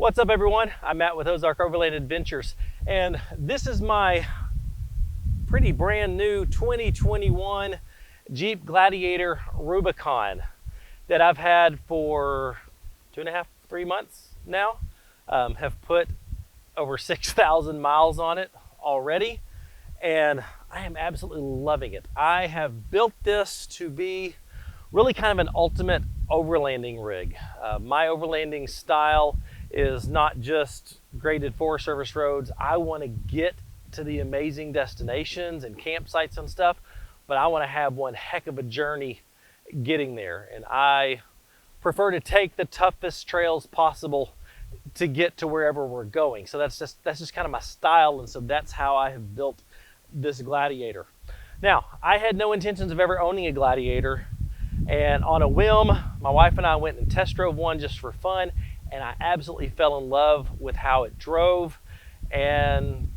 What's up, everyone? I'm Matt with Ozark Overland Adventures, and this is my pretty brand new 2021 Jeep Gladiator Rubicon that I've had for 2.5, 3 months now. Have put over 6,000 miles on it already, and I am absolutely loving it. I have built this to be really kind of an ultimate overlanding rig. My overlanding style is not just graded Forest Service roads. I want to get to the amazing destinations and campsites and stuff, but I want to have one heck of a journey getting there. And I prefer to take the toughest trails possible to get to wherever we're going. So that's just kind of my style, and so that's how I have built this Gladiator. Now, I had no intentions of ever owning a Gladiator, and on a whim, my wife and I went and test drove one just for fun, and I absolutely fell in love with how it drove. And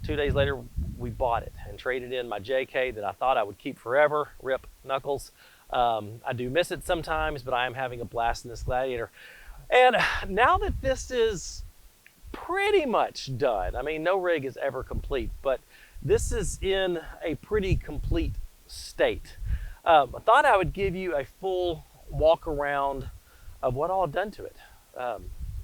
2 days later, we bought it and traded in my JK that I thought I would keep forever. Rip Knuckles. I do miss it sometimes, but I am having a blast in this Gladiator. And now that this is pretty much done, I mean, no rig is ever complete, but this is in a pretty complete state. I thought I would give you a full walk around of what all I've done to it.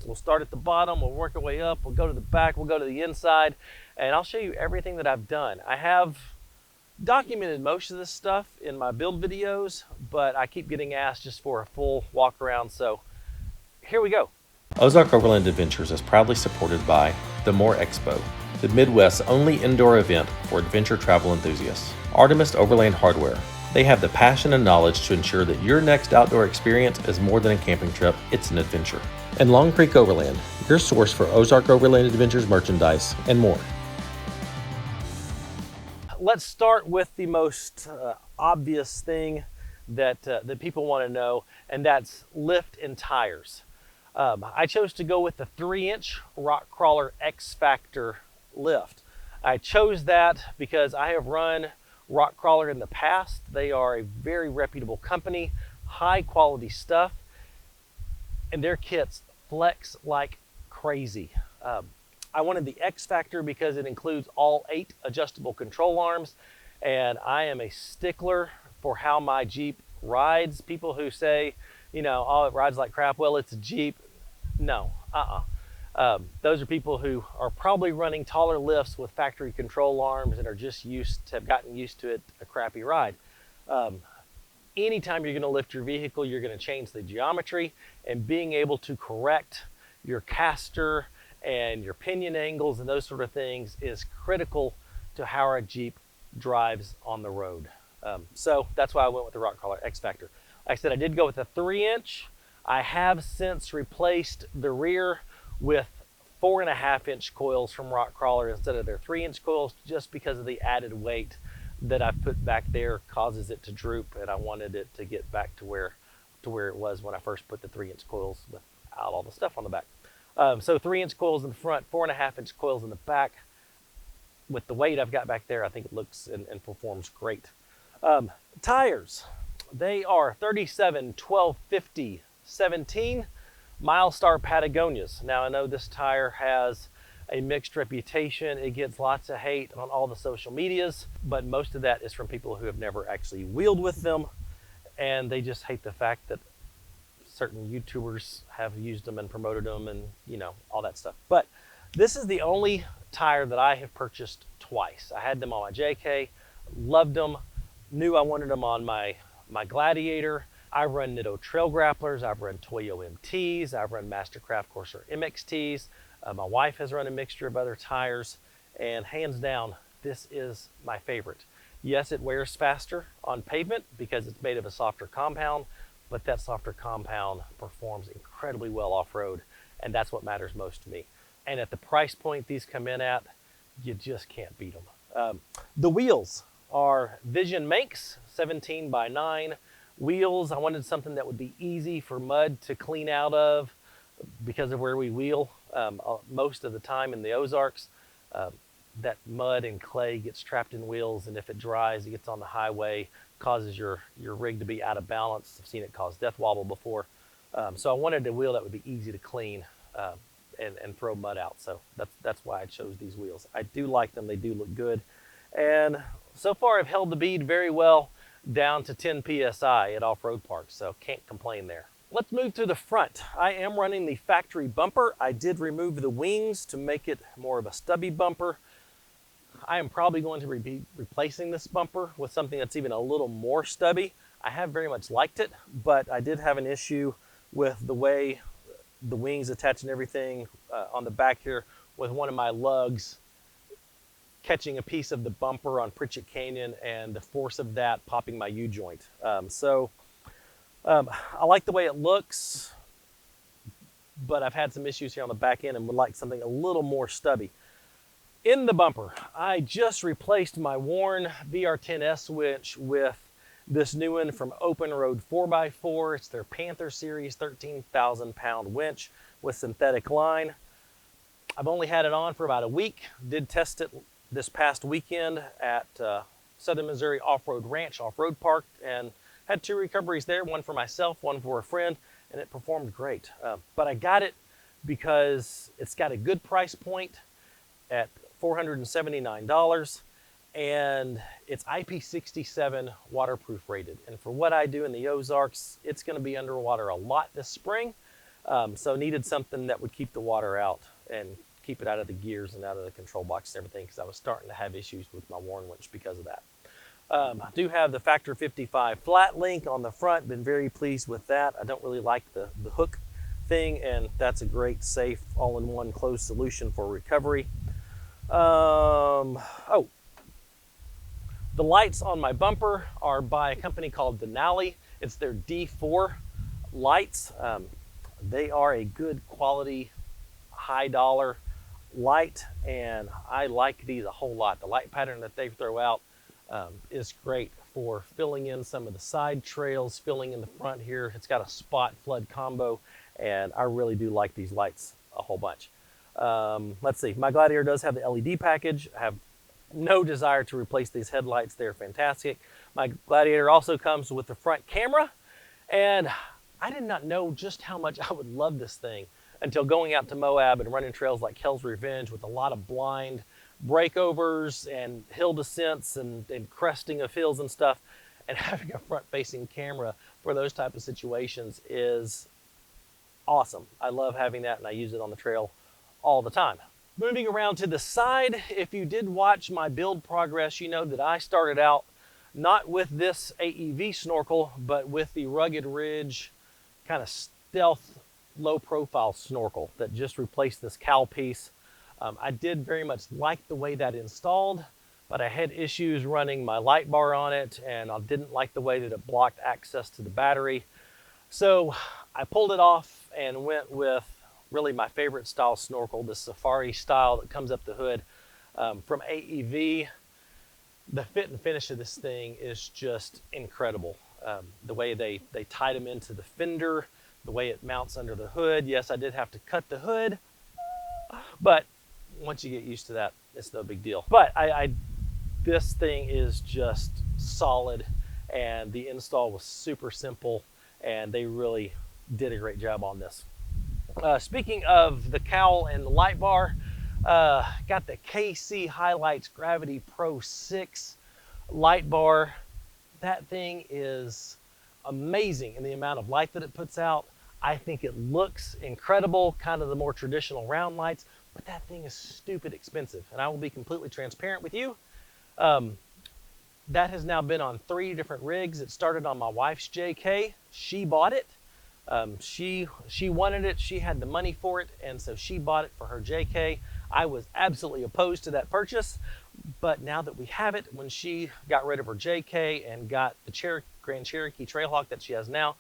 We'll start at the bottom, we'll work our way up, we'll go to the back, we'll go to the inside, and I'll show you everything that I've done. I have documented most of this stuff in my build videos, but I keep getting asked just for a full walk around, so here we go. Ozark Overland Adventures is proudly supported by the More Expo, the Midwest's only indoor event for adventure travel enthusiasts. Artemis Overland Hardware. They have the passion and knowledge to ensure that your next outdoor experience is more than a camping trip, it's an adventure. And Long Creek Overland, your source for Ozark Overland Adventures merchandise and more. Let's start with the most obvious thing that people want to know, and that's lift and tires. I chose to go with the 3-inch Rock Crawler X Factor lift. I chose that because I have run Rock Crawler in the past. They are a very reputable company, high quality stuff, and their kits flex like crazy. I wanted the X Factor because it includes all 8 adjustable control arms, and I am a stickler for how my Jeep rides. People who say, you know, oh, it rides like crap, well, it's a Jeep. No, those are people who are probably running taller lifts with factory control arms and are just have gotten used to it, a crappy ride. Anytime you're going to lift your vehicle, you're going to change the geometry, and being able to correct your caster and your pinion angles and those sort of things is critical to how our Jeep drives on the road. So that's why I went with the Rock Crawler X Factor. Like I said, I did go with a 3-inch. I have since replaced the rear with 4.5-inch coils from Rock Crawler instead of their 3-inch coils, just because of the added weight that I've put back there causes it to droop, and I wanted it to get back to where it was when I first put the 3-inch coils without all the stuff on the back. So 3-inch coils in the front, 4.5-inch coils in the back. With the weight I've got back there, I think it looks and performs great. Tires, they are 37 1250 17 Milestar Patagonias. Now, I know this tire has a mixed reputation. It gets lots of hate on all the social medias, but most of that is from people who have never actually wheeled with them, and they just hate the fact that certain YouTubers have used them and promoted them and, you know, all that stuff. But this is the only tire that I have purchased twice. I had them on my JK, loved them, knew I wanted them on my Gladiator. I've run Nitto Trail Grapplers, I've run Toyo MTs, I've run Mastercraft Corsair MXTs. My wife has run a mixture of other tires, and hands down, this is my favorite. Yes, it wears faster on pavement because it's made of a softer compound, but that softer compound performs incredibly well off-road, and that's what matters most to me. And at the price point these come in at, you just can't beat them. The wheels are Vision Manx 17x9 wheels. I wanted something that would be easy for mud to clean out of because of where we wheel most of the time in the Ozarks. That mud and clay gets trapped in wheels, and if it dries, it gets on the highway, causes your rig to be out of balance. I've seen it cause death wobble before. So I wanted a wheel that would be easy to clean and throw mud out. So that's why I chose these wheels. I do like them. They do look good. And so far I've held the bead very well down to 10 PSI at off-road parks, so can't complain there. Let's move to the front. I am running the factory bumper. I did remove the wings to make it more of a stubby bumper. I am probably going to be replacing this bumper with something that's even a little more stubby. I have very much liked it, but I did have an issue with the way the wings attach and everything on the back here, with one of my lugs catching a piece of the bumper on Pritchett Canyon and the force of that popping my U-joint. I like the way it looks, but I've had some issues here on the back end and would like something a little more stubby. In the bumper, I just replaced my worn VR10S winch with this new one from Open Road 4x4. It's their Panther Series 13,000 pound winch with synthetic line. I've only had it on for about a week. Did test it this past weekend at Southern Missouri Off-Road Ranch Off-Road Park, and had 2 recoveries there, one for myself, one for a friend, and it performed great. But I got it because it's got a good price point at $479, and it's IP67 waterproof rated. And for what I do in the Ozarks, it's going to be underwater a lot this spring, so needed something that would keep the water out and keep it out of the gears and out of the control box and everything, because I was starting to have issues with my worn winch because of that. I do have the Factor 55 flat link on the front. Been very pleased with that. I don't really like the hook thing, and that's a great, safe, all-in-one closed solution for recovery. The lights on my bumper are by a company called Denali. It's their D4 lights. They are a good quality, high dollar light, and I like these a whole lot. The light pattern that they throw out is great for filling in some of the side trails, filling in the front here. It's got a spot flood combo, and I really do like these lights a whole bunch. Let's see, my Gladiator does have the LED package. I have no desire to replace these headlights. They're fantastic. My Gladiator also comes with the front camera, and I did not know just how much I would love this thing until going out to Moab and running trails like Hell's Revenge with a lot of blind breakovers and hill descents and cresting of hills and stuff, and having a front-facing camera for those type of situations is awesome. I love having that, and I use it on the trail all the time. Moving around to the side, if you did watch my build progress, you know that I started out not with this AEV snorkel, but with the Rugged Ridge kind of stealth low profile snorkel that just replaced this cowl piece. I did very much like the way that installed, but I had issues running my light bar on it, and I didn't like the way that it blocked access to the battery. So I pulled it off and went with really my favorite style snorkel, the safari style that comes up the hood from AEV. The fit and finish of this thing is just incredible. The way they tied them into the fender, the way it mounts under the hood. Yes, I did have to cut the hood, but once you get used to that, it's no big deal. But this thing is just solid, and the install was super simple, and they really did a great job on this. Speaking of the cowl and the light bar, got the KC Highlights Gravity Pro 6 light bar. That thing is amazing in the amount of light that it puts out. I think it looks incredible, kind of the more traditional round lights, but that thing is stupid expensive. And I will be completely transparent with you. That has now been on 3 different rigs. It started on my wife's JK. She bought it. She wanted it, she had the money for it, and so she bought it for her JK. I was absolutely opposed to that purchase, but now that we have it, when she got rid of her JK and got the Grand Cherokee Trailhawk that she has now,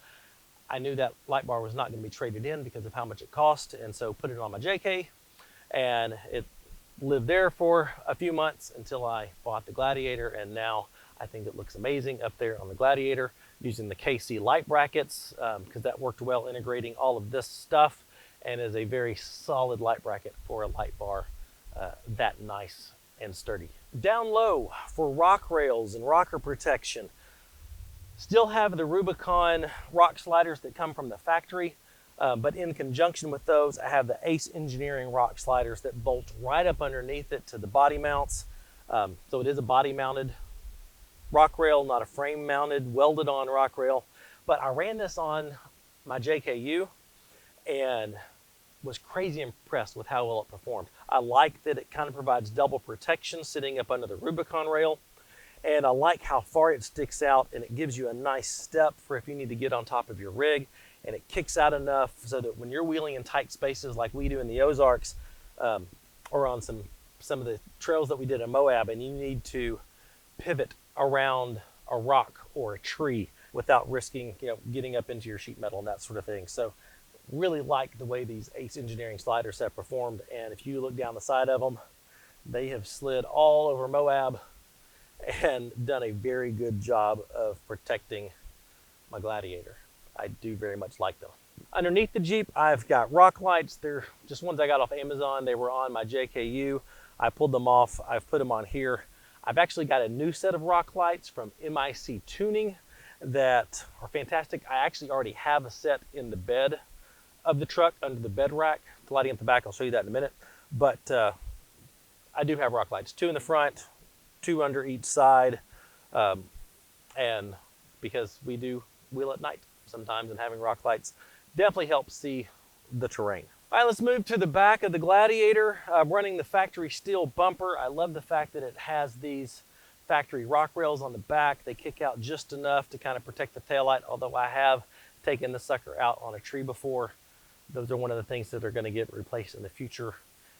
I knew that light bar was not going to be traded in because of how much it cost, and so put it on my JK, and it lived there for a few months until I bought the Gladiator, and now I think it looks amazing up there on the Gladiator using the KC light brackets, because that worked well integrating all of this stuff, and is a very solid light bracket for a light bar that nice and sturdy. Down low for rock rails and rocker protection, still have the Rubicon rock sliders that come from the factory. But in conjunction with those, I have the Ace Engineering rock sliders that bolt right up underneath it to the body mounts. So it is a body mounted rock rail, not a frame mounted, welded on rock rail. But I ran this on my JKU and was crazy impressed with how well it performed. I like that it kind of provides double protection sitting up under the Rubicon rail. And I like how far it sticks out, and it gives you a nice step for if you need to get on top of your rig. And it kicks out enough so that when you're wheeling in tight spaces like we do in the Ozarks, or on some of the trails that we did in Moab, and you need to pivot around a rock or a tree without risking, getting up into your sheet metal and that sort of thing. So really like the way these Ace Engineering sliders have performed. And if you look down the side of them, they have slid all over Moab and done a very good job of protecting my Gladiator. I do very much like them. Underneath the Jeep, I've got rock lights. They're just ones I got off Amazon. They were on my JKU. I pulled them off. I've put them on here. I've actually got a new set of rock lights from MIC Tuning that are fantastic. I actually already have a set in the bed of the truck under the bed rack. The lighting at the back, I'll show you that in a minute. But I do have rock lights, 2 in the front, 2 under each side, and because we do wheel at night sometimes, and having rock lights definitely helps see the terrain. All right, let's move to the back of the Gladiator. I'm running the factory steel bumper. I love the fact that it has these factory rock rails on the back. They kick out just enough to kind of protect the taillight, although I have taken the sucker out on a tree before. Those are one of the things that are going to get replaced in the future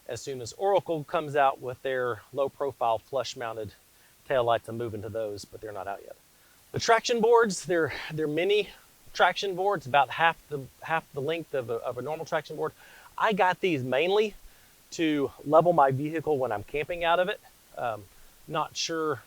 as soon as Oracle comes out with their low profile flush mounted taillights. I'm moving to those, but they're not out yet. The traction boards, they're mini traction boards, about half the length of a normal traction board. I got these mainly to level my vehicle when I'm camping out of it. Not sure.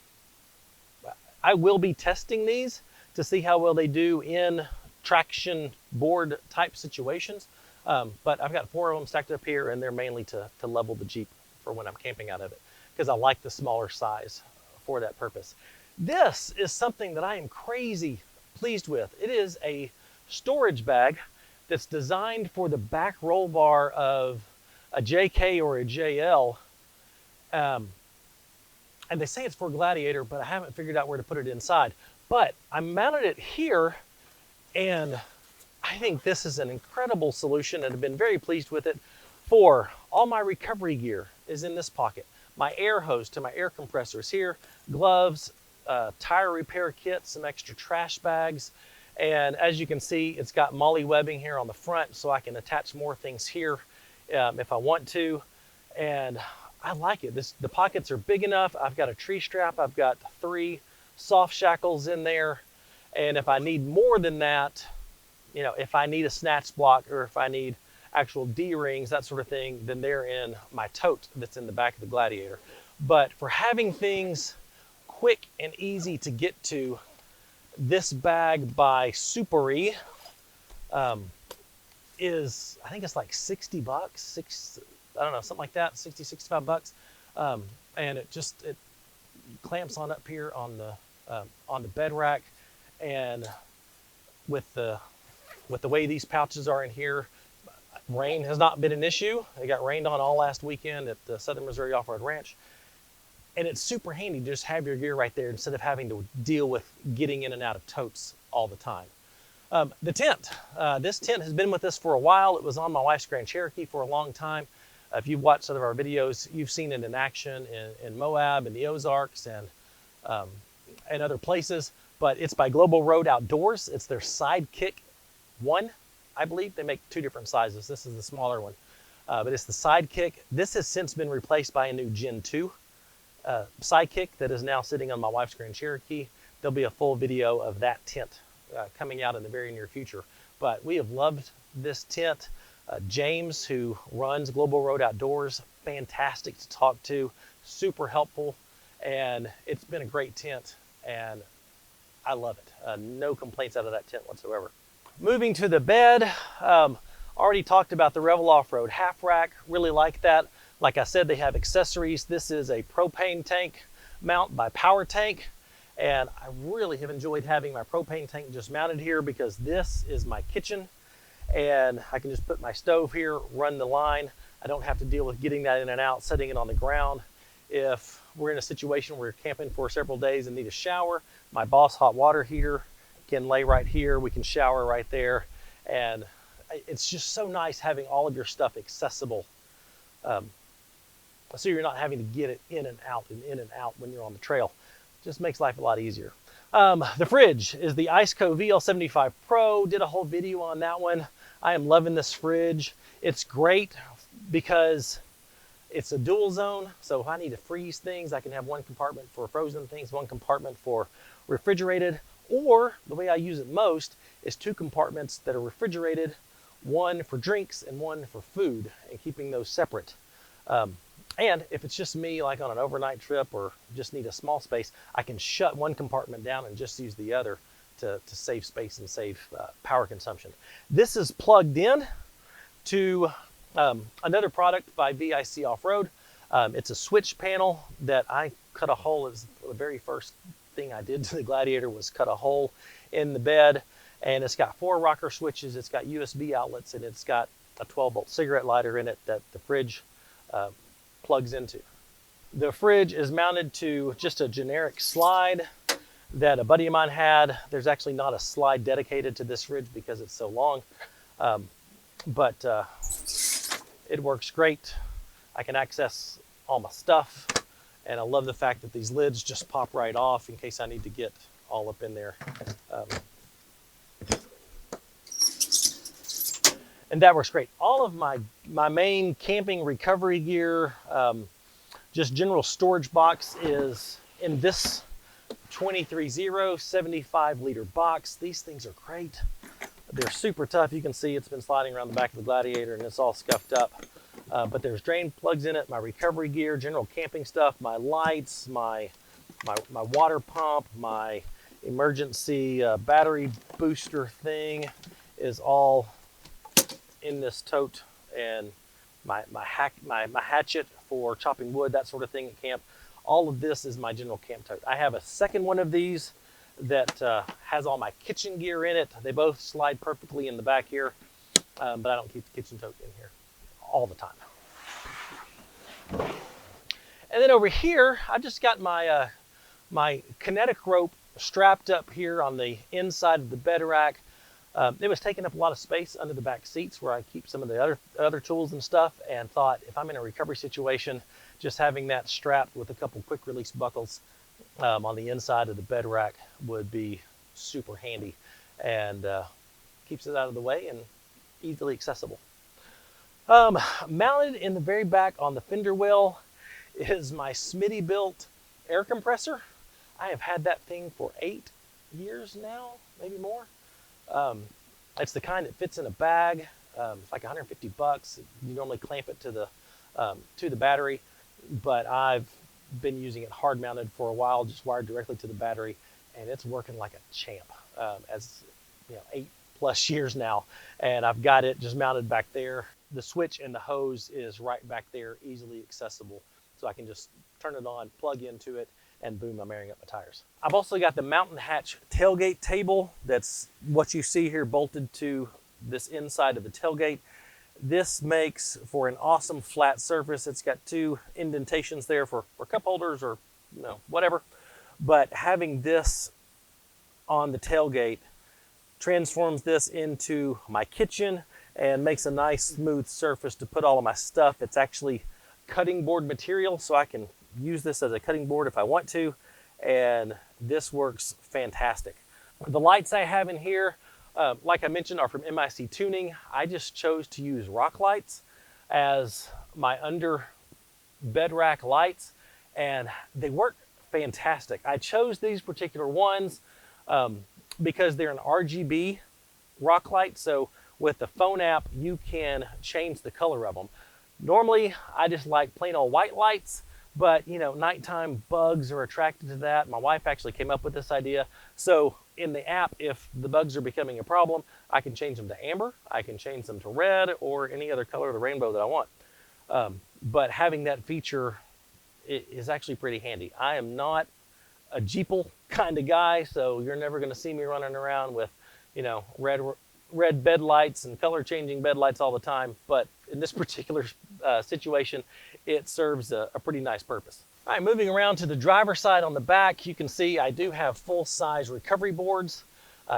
I will be testing these to see how well they do in traction board type situations. But I've got 4 of them stacked up here, and they're mainly to level the Jeep for when I'm camping out of it, because I like the smaller size for that purpose. This is something that I am crazy pleased with. It is a storage bag that's designed for the back roll bar of a JK or a JL. And they say it's for Gladiator, but I haven't figured out where to put it inside. But I mounted it here, and I think this is an incredible solution, and I've been very pleased with it. For all my recovery gear is in this pocket. My air hose to my air compressor is here, gloves, tire repair kit, some extra trash bags, and as you can see, it's got MOLLE webbing here on the front, so I can attach more things here if I want to. And I like it. The pockets are big enough. I've got a tree strap. I've got 3 soft shackles in there, and if I need more than that, if I need a snatch block or if I need actual D-rings, that sort of thing, then they're in my tote that's in the back of the Gladiator. But for having things quick and easy to get to, this bag by Supery is, I think it's like 60 bucks, I don't know, something like that, 60, 65 bucks. And it clamps on up here on the bed rack, and with the way these pouches are in here, rain has not been an issue. It got rained on all last weekend at the Southern Missouri Off-Road Ranch. And it's super handy to just have your gear right there instead of having to deal with getting in and out of totes all the time. The tent. This tent has been with us for a while. It was on my wife's Grand Cherokee for a long time. If you've watched some of our videos, you've seen it in action in Moab and the Ozarks and other places. But it's by Global Road Outdoors. It's their Sidekick 1, I believe. They make 2 different sizes. This is the smaller one. But it's the Sidekick. This has since been replaced by a new Gen 2 Sidekick that is now sitting on my wife's Grand Cherokee. There'll be a full video of that tent coming out in the very near future. But we have loved this tent. James, who runs Global Road Outdoors, fantastic to talk to, super helpful, and it's been a great tent, and I love it. No complaints out of that tent whatsoever. Moving to the bed, already talked about the Revel Off-Road half rack, really like that. Like I said, they have accessories. This is a propane tank mount by Power Tank, and I really have enjoyed having my propane tank just mounted here because this is my kitchen, and I can just put my stove here, run the line. I don't have to deal with getting that in and out, setting it on the ground. If we're in a situation where we're camping for several days and need a shower, my Boss hot water heater can lay right here. We can shower right there. And it's just so nice having all of your stuff accessible. So you're not having to get it in and out and in and out when you're on the trail. Just makes life a lot easier. The fridge is the Iceco VL75 Pro. Did a whole video on that one. I am loving this fridge. It's great because it's a dual zone. So if I need to freeze things, I can have one compartment for frozen things, one compartment for refrigerated, or the way I use it most is two compartments that are refrigerated, one for drinks and one for food, and keeping those separate. And if it's just me, like on an overnight trip or just need a small space, I can shut one compartment down and just use the other to save space and save power consumption. This is plugged in to another product by VIC Off-Road. It's a switch panel that I cut a hole. As the very first thing I did to the Gladiator was cut a hole in the bed, and it's got 4 rocker switches. It's got USB outlets, and it's got a 12-volt cigarette lighter in it that the fridge plugs into. The fridge is mounted to just a generic slide that a buddy of mine had. There's actually not a slide dedicated to this fridge because it's so long, but it works great. I can access all my stuff, and I love the fact that these lids just pop right off in case I need to get all up in there. And that works great. All of my main camping recovery gear, just general storage box is in this 230 75 liter box. These things are great. They're super tough. You can see it's been sliding around the back of the Gladiator and it's all scuffed up. But there's drain plugs in it, my recovery gear, general camping stuff, my lights, my water pump, my emergency battery booster thing is all in this tote, and my hatchet for chopping wood, that sort of thing at camp. All of this is my general camp tote. I have a second one of these that has all my kitchen gear in it. They both slide perfectly in the back here, but I don't keep the kitchen tote in here all the time. And then over here, I just got my my kinetic rope strapped up here on the inside of the bed rack. It was taking up a lot of space under the back seats where I keep some of the other tools and stuff, and thought if I'm in a recovery situation, just having that strapped with a couple quick release buckles on the inside of the bed rack would be super handy, and keeps it out of the way and easily accessible. Mounted in the very back on the fender well is my Smitty built air compressor. I have had that thing for 8 years now, maybe more. It's the kind that fits in a bag. It's like $150. You normally clamp it to the battery, but I've been using it hard mounted for a while, just wired directly to the battery, and it's working like a champ. As you know, 8+ years now, and I've got it just mounted back there. The switch and the hose is right back there, easily accessible, so I can just turn it on, plug into it, and boom, I'm airing up my tires. I've also got the Mountain Hatch tailgate table. That's what you see here bolted to this inside of the tailgate. This makes for an awesome flat surface. It's got 2 indentations there for cup holders or whatever. But having this on the tailgate transforms this into my kitchen and makes a nice smooth surface to put all of my stuff. It's actually cutting board material, so I can use this as a cutting board if I want to, and this works fantastic. The lights I have in here, like I mentioned, are from MIC Tuning. I just chose to use rock lights as my under bed rack lights, and they work fantastic. I chose these particular ones because they're an RGB rock light, so with the phone app you can change the color of them. Normally I just like plain old white lights, but nighttime bugs are attracted to that. My wife actually came up with this idea. So in the app, if the bugs are becoming a problem, I can change them to amber, I can change them to red, or any other color of the rainbow that I want. But having that feature is actually pretty handy. I am not a Jeeple kind of guy, so you're never gonna see me running around with red red bed lights and color changing bed lights all the time, but in this particular situation, it serves a pretty nice purpose. All right, moving around to the driver's side on the back, you can see I do have full-size recovery boards.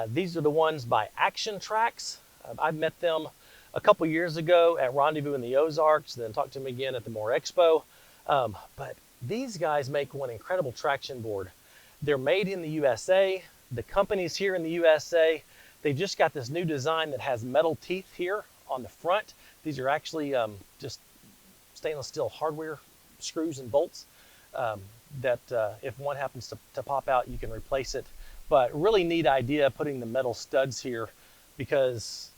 These are the ones by Action Tracks. I met them a couple years ago at Rendezvous in the Ozarks, then talked to them again at the More Expo. But these guys make one incredible traction board. They're made in the USA. The company's here in the USA. They just got this new design that has metal teeth here on the front. These are actually just stainless steel hardware screws and bolts that if one happens to pop out, you can replace it. But really neat idea putting the metal studs here, because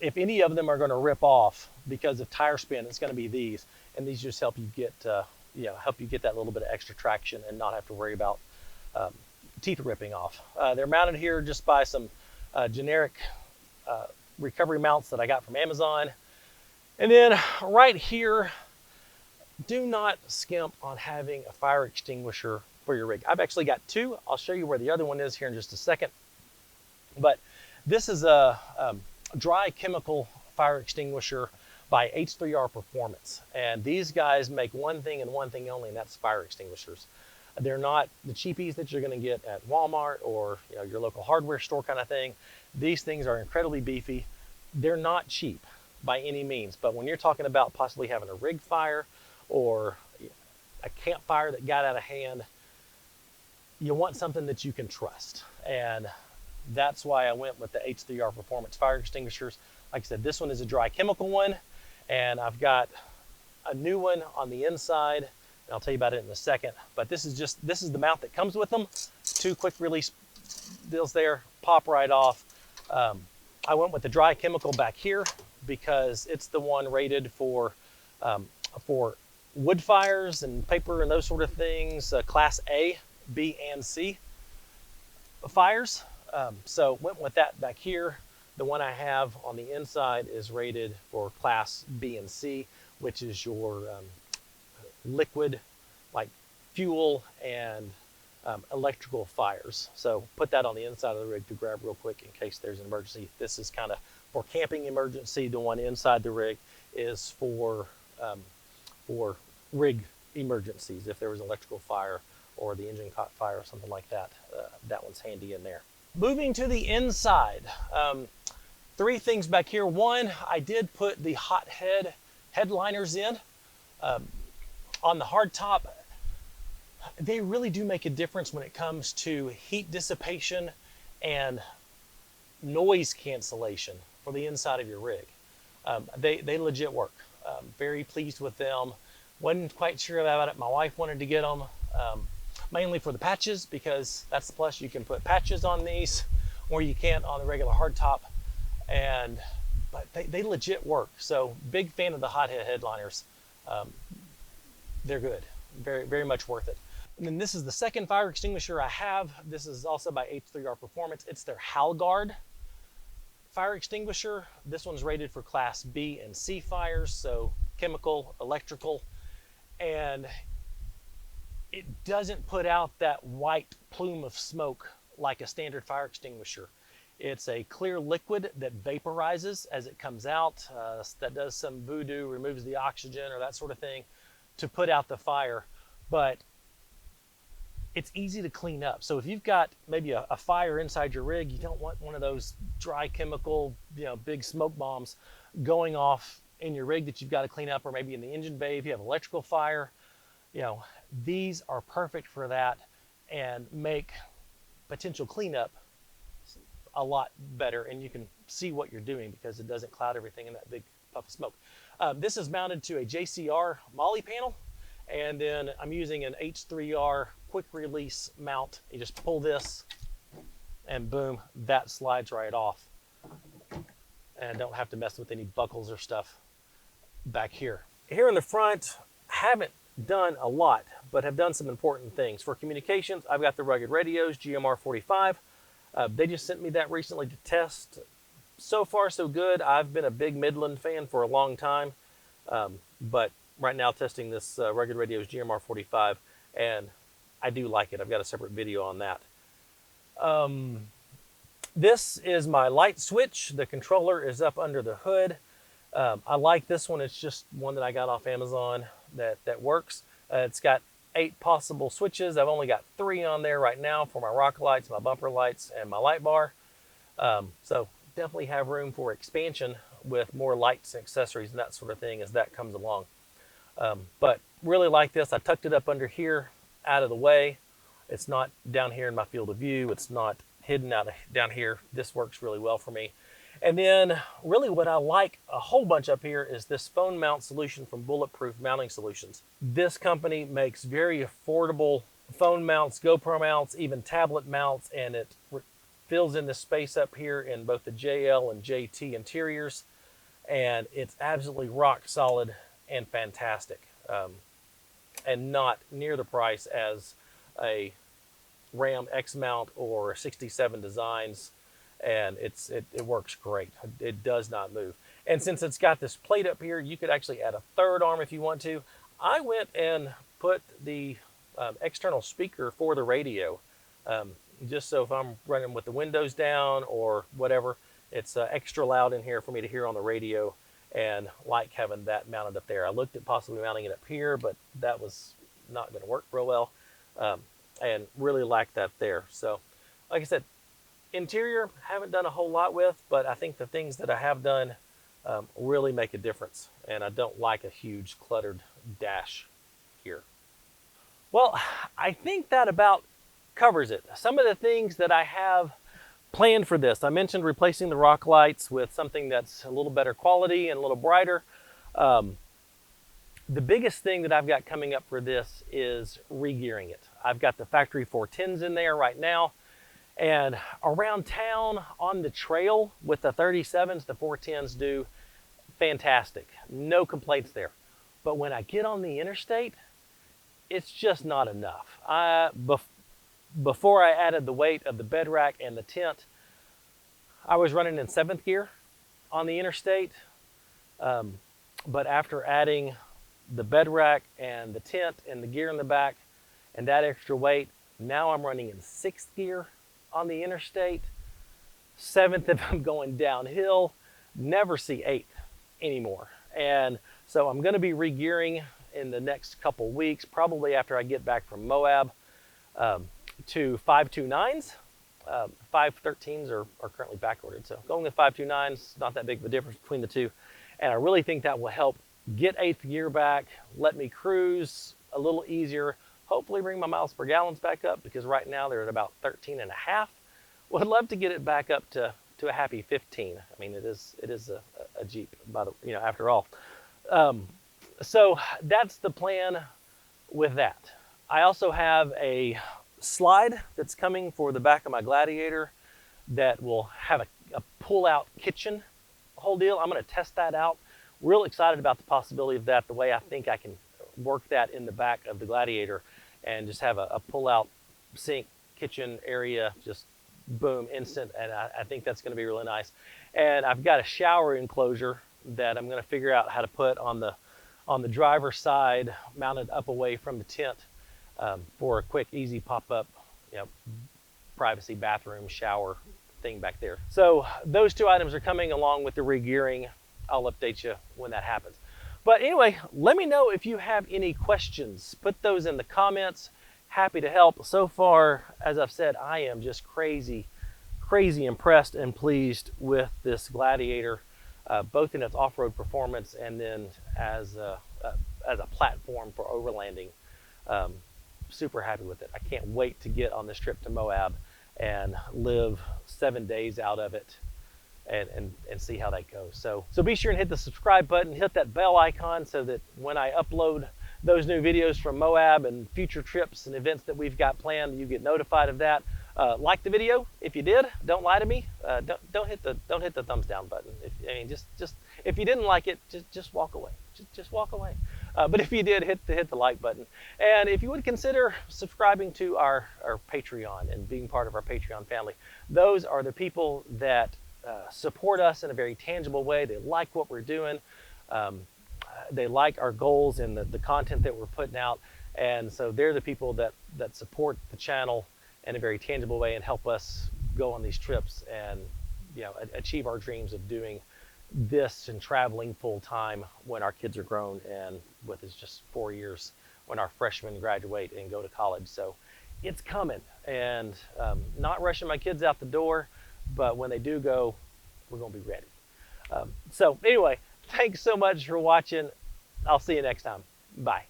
if any of them are going to rip off because of tire spin, it's going to be these, and these just help you get help you get that little bit of extra traction and not have to worry about teeth ripping off. They're mounted here just by some generic recovery mounts that I got from Amazon. And then right here, do not skimp on having a fire extinguisher for your rig. I've actually got two. I'll show you where the other one is here in just a second. But this is a dry chemical fire extinguisher by H3R Performance. And these guys make one thing and one thing only, and that's fire extinguishers. They're not the cheapies that you're going to get at Walmart or your local hardware store kind of thing. These things are incredibly beefy. They're not cheap by any means, but when you're talking about possibly having a rig fire or a campfire that got out of hand, you want something that you can trust. And that's why I went with the H3R Performance fire extinguishers. Like I said, this one is a dry chemical one, and I've got a new one on the inside. And I'll tell you about it in a second, but this is the mount that comes with them. Two quick release deals there, pop right off. I went with the dry chemical back here because it's the one rated for wood fires and paper and those sort of things, class A, B, and C fires. So went with that back here. The one I have on the inside is rated for class B and C, which is your liquid, like fuel and electrical fires. So put that on the inside of the rig to grab real quick in case there's an emergency. This is kind of for camping emergency. The one inside the rig is for rig emergencies. If there was an electrical fire or the engine caught fire or something like that, that one's handy in there. Moving to the inside, three things back here. One, I did put the hot headliners in. On the hardtop, they really do make a difference when it comes to heat dissipation and noise cancellation for the inside of your rig. They legit work. Very pleased with them. Wasn't quite sure about it. My wife wanted to get them mainly for the patches, because that's the plus. You can put patches on these or you can't on the regular hardtop. But they legit work. So big fan of the hothead headliners. They're good. Very, very much worth it. And then this is the second fire extinguisher I have. This is also by H3R Performance. It's their HalGuard fire extinguisher. This one's rated for class B and C fires, so chemical, electrical, and it doesn't put out that white plume of smoke like a standard fire extinguisher. It's a clear liquid that vaporizes as it comes out. That does some voodoo, removes the oxygen or that sort of thing to put out the fire, but it's easy to clean up. So if you've got maybe a fire inside your rig, you don't want one of those dry chemical, big smoke bombs going off in your rig that you've got to clean up, or maybe in the engine bay if you have electrical fire. These are perfect for that and make potential cleanup a lot better, and you can see what you're doing because it doesn't cloud everything in that big puff of smoke. This is mounted to a JCR MOLLE panel, and then I'm using an H3R quick release mount. You just pull this and boom, that slides right off, and don't have to mess with any buckles or stuff back here. Here in the front, haven't done a lot, but have done some important things. For communications, I've got the rugged radios, GMR45. They just sent me that recently to test. So far, so good. I've been a big Midland fan for a long time, but right now testing this rugged radios GMR45, and I do like it. I've got a separate video on that. This is my light switch. The controller is up under the hood. I like this one. It's just one that I got off Amazon that works. It's got 8 possible switches. I've only got 3 on there right now for my rock lights, my bumper lights, and my light bar. So definitely have room for expansion with more lights and accessories and that sort of thing as that comes along. But really like this. I tucked it up under here out of the way. It's not down here in my field of view. It's not hidden down here. This works really well for me. And then really what I like a whole bunch up here is this phone mount solution from Bulletproof Mounting Solutions. This company makes very affordable phone mounts, GoPro mounts, even tablet mounts, and it fills in the space up here in both the JL and JT interiors. And it's absolutely rock solid and fantastic, and not near the price as a Ram X mount or 67 Designs, and it works great. It does not move. And since it's got this plate up here, you could actually add a third arm if you want to. I went and put the external speaker for the radio, just so if I'm running with the windows down or whatever, it's extra loud in here for me to hear on the radio, and like having that mounted up there. I looked at possibly mounting it up here, but that was not going to work real well, and really like that there. So like I said, interior haven't done a whole lot with, but I think the things that I have done really make a difference, and I don't like a huge cluttered dash here. Well, I think that about covers it. Some of the things that I have planned for this, I mentioned replacing the rock lights with something that's a little better quality and a little brighter. The biggest thing that I've got coming up for this is re-gearing it. I've got the factory 410s in there right now, and around town on the trail with the 37s, the 410s do fantastic. No complaints there. But when I get on the interstate, it's just not enough. Before I added the weight of the bed rack and the tent, I was running in 7th gear on the interstate. But after adding the bed rack and the tent and the gear in the back and that extra weight, now I'm running in 6th gear on the interstate. 7th if I'm going downhill, never see 8th anymore. And so I'm going to be re-gearing in the next couple weeks, probably after I get back from Moab, to 529s. 513s are currently back ordered. So going with 529s, not that big of a difference between the two. And I really think that will help get 8th gear back, let me cruise a little easier, hopefully bring my miles per gallons back up, because right now they're at about 13 and a half. Would love to get it back up to a happy 15. I mean, it is a Jeep, after all. So that's the plan with that. I also have a slide that's coming for the back of my Gladiator that will have a pull-out kitchen whole deal. I'm going to test that out. Real excited about the possibility of that, the way I think I can work that in the back of the Gladiator and just have a pull-out sink kitchen area, just boom, instant, and I think that's going to be really nice. And I've got a shower enclosure that I'm going to figure out how to put on the driver's side, mounted up away from the tent, for a quick, easy pop-up, privacy bathroom shower thing back there. So those 2 items are coming along with the re-gearing. I'll update you when that happens. But anyway, let me know if you have any questions. Put those in the comments. Happy to help. So far, as I've said, I am just crazy impressed and pleased with this Gladiator, both in its off-road performance and then as a platform for overlanding. Super happy with it. I can't wait to get on this trip to Moab and live 7 days out of it and see how that goes. So be sure and hit the subscribe button, hit that bell icon so that when I upload those new videos from Moab and future trips and events that we've got planned, you get notified of that. Like the video if you did. Don't lie to me. Don't hit the thumbs down button. If you didn't like it, just walk away. Just walk away. But if you did, hit the like button. And if you would consider subscribing to our Patreon and being part of our Patreon family, those are the people that support us in a very tangible way. They like what we're doing. They like our goals and the content that we're putting out. And so they're the people that support the channel in a very tangible way and help us go on these trips and, you know, achieve our dreams of doing this and traveling full time when our kids are grown, and with is just 4 years when our freshmen graduate and go to college. So it's coming, and not rushing my kids out the door, but when they do go, we're going to be ready. So anyway, thanks so much for watching. I'll see you next time. Bye.